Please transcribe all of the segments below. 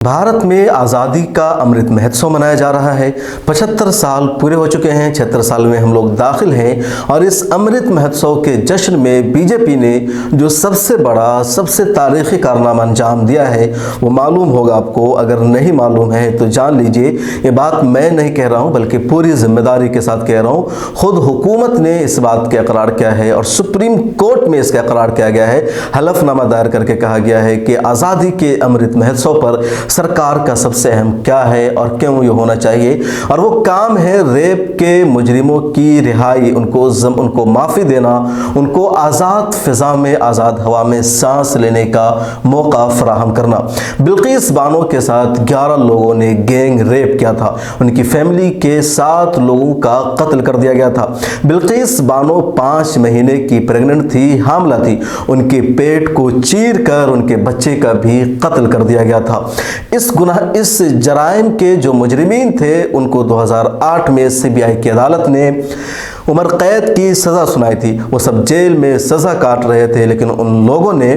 भारत में आज़ादी का अमृत महोत्सव मनाया जा रहा है। 75 साल पूरे हो चुके हैं, 76 साल में हम लोग दाखिल हैं और इस अमृत महोत्सव के जश्न में बीजेपी ने जो सबसे बड़ा, सबसे तारीखी कारनामा अंजाम दिया है वो मालूम होगा आपको। अगर नहीं मालूम है तो जान लीजिए। ये बात मैं नहीं कह रहा हूँ बल्कि पूरी जिम्मेदारी के साथ कह रहा हूँ। खुद हुकूमत ने इस बात का इकरार किया है और सुप्रीम कोर्ट में इसका इकरार किया गया है। हलफनामा दायर करके कहा गया है कि आज़ादी के अमृत महोत्सव पर सरकार का सबसे अहम क्या है और क्यों ये होना चाहिए, और वो काम है रेप के मुजरिमों की रिहाई, उनको माफ़ी देना, उनको आज़ाद फ़िज़ा में, आज़ाद हवा में सांस लेने का मौका फराहम करना। बिल्किस बानो के साथ 11 लोगों ने गैंग रेप किया था, उनकी फैमिली के 7 लोगों का कत्ल कर दिया गया था। बिल्किस बानो 5 महीने की प्रेग्नेंट थी, हामला थी, उनके पेट को चीर कर उनके बच्चे का भी कत्ल कर दिया गया था। इस जराइम के जो मुजरिमीन थे उनको 2008 में सीबीआई की अदालत ने उम्र कैद की सज़ा सुनाई थी। वो सब जेल में सज़ा काट रहे थे, लेकिन उन लोगों ने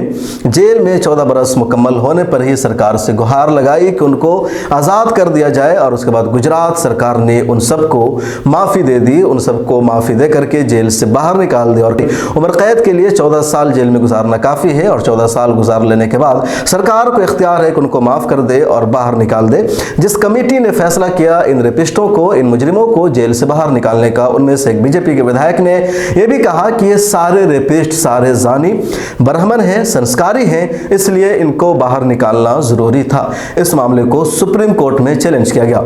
जेल में 14 बरस मुकम्मल होने पर ही सरकार से गुहार लगाई कि उनको आज़ाद कर दिया जाए, और उसके बाद गुजरात सरकार ने उन सबको माफ़ी दे दी। उन सबको माफ़ी दे करके जेल से बाहर निकाल दिया। और उम्र कैद के लिए 14 साल जेल में गुजारना काफ़ी है, और 14 साल गुजार लेने के बाद सरकार को इख्तियार है कि उनको माफ़ कर दे और बाहर निकाल दे। जिस कमेटी ने फैसला किया इन रेपिस्टों को, इन मुजरिमों को जेल से बाहर निकालने का, उनमें से एक बीजेपी के विधायक ने यह भी कहा कि ये सारे रेपिस्ट, सारे जानी बरहमन हैं, संस्कारी हैं, इसलिए इनको बाहर निकालना जरूरी था। इस मामले को सुप्रीम कोर्ट में चैलेंज किया गया।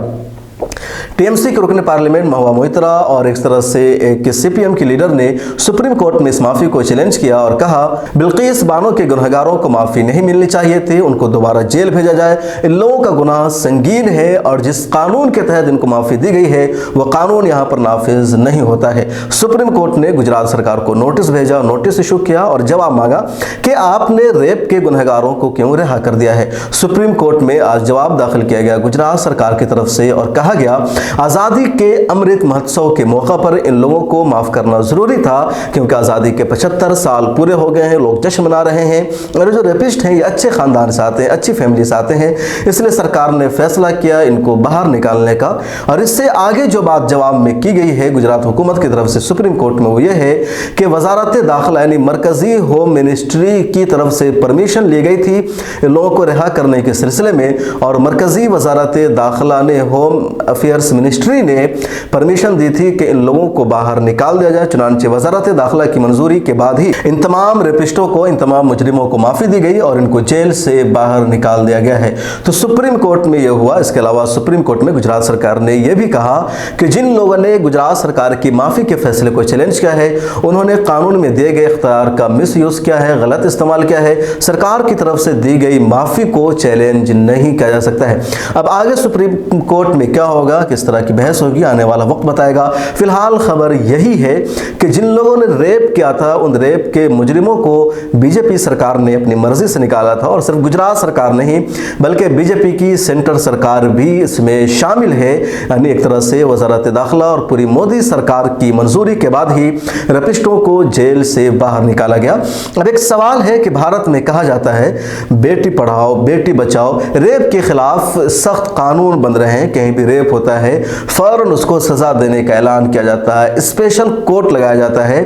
टीएमसी के रुकन पार्लियामेंट महुआ मोइत्रा और एक तरह से एक सीपीएम के लीडर ने सुप्रीम कोर्ट में इस माफ़ी को चैलेंज किया और कहा बिल्किस बानो के गुनहगारों को माफ़ी नहीं मिलनी चाहिए थी, उनको दोबारा जेल भेजा जाए। इन लोगों का गुनाह संगीन है और जिस कानून के तहत इनको माफ़ी दी गई है वह कानून यहाँ पर नाफिज नहीं होता है। सुप्रीम कोर्ट ने गुजरात सरकार को नोटिस भेजा, नोटिस इशू किया और जवाब मांगा कि आपने रेप के गुनहगारों को क्यों रिहा कर दिया है। सुप्रीम कोर्ट में आज जवाब दाखिल किया गया गुजरात सरकार की तरफ से और कहा गया आज़ादी के अमृत महोत्सव के मौका पर इन लोगों को माफ़ करना ज़रूरी था, क्योंकि आज़ादी के 75 साल पूरे हो गए हैं, लोग जश्न मना रहे हैं। और जो रेपिस्ट हैं ये अच्छे ख़ानदान से आते हैं, अच्छी फैमिली से आते हैं, इसलिए सरकार ने फैसला किया इनको बाहर निकालने का। और इससे आगे जो बात जवाब में की गई है गुजरात हुकूमत की तरफ से सुप्रीम कोर्ट में, वो ये है कि वजारत दाखिला यानी मरकज़ी होम मिनिस्ट्री की तरफ से परमिशन ली गई थी इन लोगों को रिहा करने के सिलसिले में, और मरकज़ी वजारत दाखिला ने, होम अफेयर्स मिनिस्ट्री ने परमिशन दी थी कि इन लोगों को बाहर निकाल दिया जाए। चुनांचे वजारत दाखिला की मंजूरी के बाद ही इन तमाम रेपिस्टों को, इन तमाम मुजरिमों को माफ़ी दी गई और इनको जेल से बाहर निकाल दिया गया है। तो सुप्रीम कोर्ट में यह हुआ। इसके अलावा सुप्रीम कोर्ट में गुजरात सरकार ने यह भी कहा कि जिन लोगों ने गुजरात सरकार की माफ़ी के फैसले को चैलेंज किया है उन्होंने कानून में दिए गए इख्तियार का मिसयूज़ किया है, गलत इस्तेमाल किया है। सरकार की तरफ से दी गई माफ़ी को चैलेंज नहीं किया जा सकता है। अब आगे सुप्रीम कोर्ट में क्या होगा, किस तरह की बहस होगी, आने वाला वक्त बताएगा। फिलहाल खबर यही है कि जिन लोगों ने रेप किया था उन रेप के मुजरिमों को बीजेपी सरकार ने अपनी मर्जी से निकाला था, और सिर्फ गुजरात सरकार नहीं बल्कि बीजेपी की सेंटर सरकार भी इसमें शामिल है। यानी एक तरह से वजारत दाखिला और पूरी मोदी सरकार की मंजूरी के बाद ही रेपिस्टों को जेल से बाहर निकाला गया। अब एक सवाल है कि भारत में कहा जाता है बेटी पढ़ाओ बेटी बचाओ, रेप के खिलाफ सख्त कानून बन रहे हैं, कहीं भी रेप होता है फौरन उसको सजा देने का ऐलान किया जाता है, स्पेशल कोर्ट लगाया जाता है।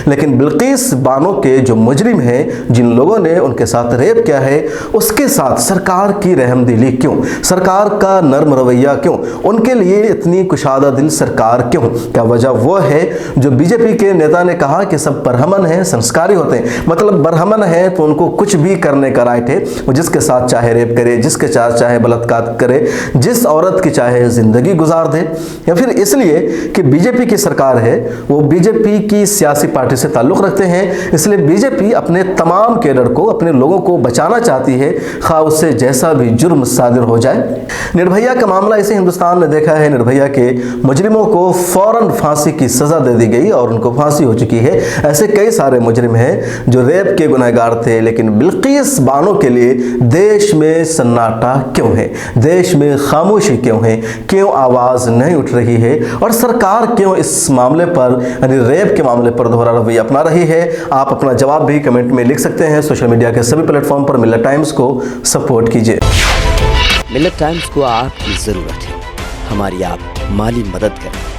लेकिन बिल्किस बानो के जो मुजरिम हैं, जिन लोगों ने उनके साथ रेप किया है, उसके साथ सरकार की रहमदिली क्यों, सरकार का नर्म रवैया क्यों, उनके लिए इतनी कुशादा दिल सरकार क्यों? क्या वजह वो है जो बीजेपी के नेता ने कहा कि सब बरहमन हैं, संस्कारी होते हैं। मतलब बरहमन है तो उनको कुछ भी करने का राइट है, वो जिसके साथ चाहे रेप करे, जिसके साथ चाहे बलात्कार करे, जिस औरत की चाहे जिंदगी गुजार दे। या फिर इसलिए कि बीजेपी की सरकार है, वो बीजेपी की सियासी पार्टी से ताल्लुक़ रखते हैं, इसलिए बीजेपी अपने तमाम कैडर को, अपने लोगों को बचाना चाहती है, खा उससे जैसा भी जुर्म सादिर हो जाए। निर्भया का मामला इसे हिंदुस्तान ने देखा है। निर्भया के मुजरिमों को फौरन फांसी की सज़ा दे दी गई और उनको फांसी हो चुकी है। ऐसे कई सारे मुजरिम हैं जो रेप के गुनहगार थे, लेकिन बिल्किस बानो के लिए देश में सन्नाटा क्यों है, देश में खामोशी क्यों है, क्यों आवाज़ नहीं उठ रही है, और सरकार क्यों इस मामले पर यानी रेप के मामले पर दोहरा रवैया अपना रही है? आप अपना जवाब भी कमेंट में लिख सकते हैं। सोशल मीडिया के सभी प्लेटफॉर्म पर मिल्लत टाइम्स को सपोर्ट कीजिए। मिल्लत टाइम्स को आपकी ज़रूरत है, हमारी आप माली मदद करें।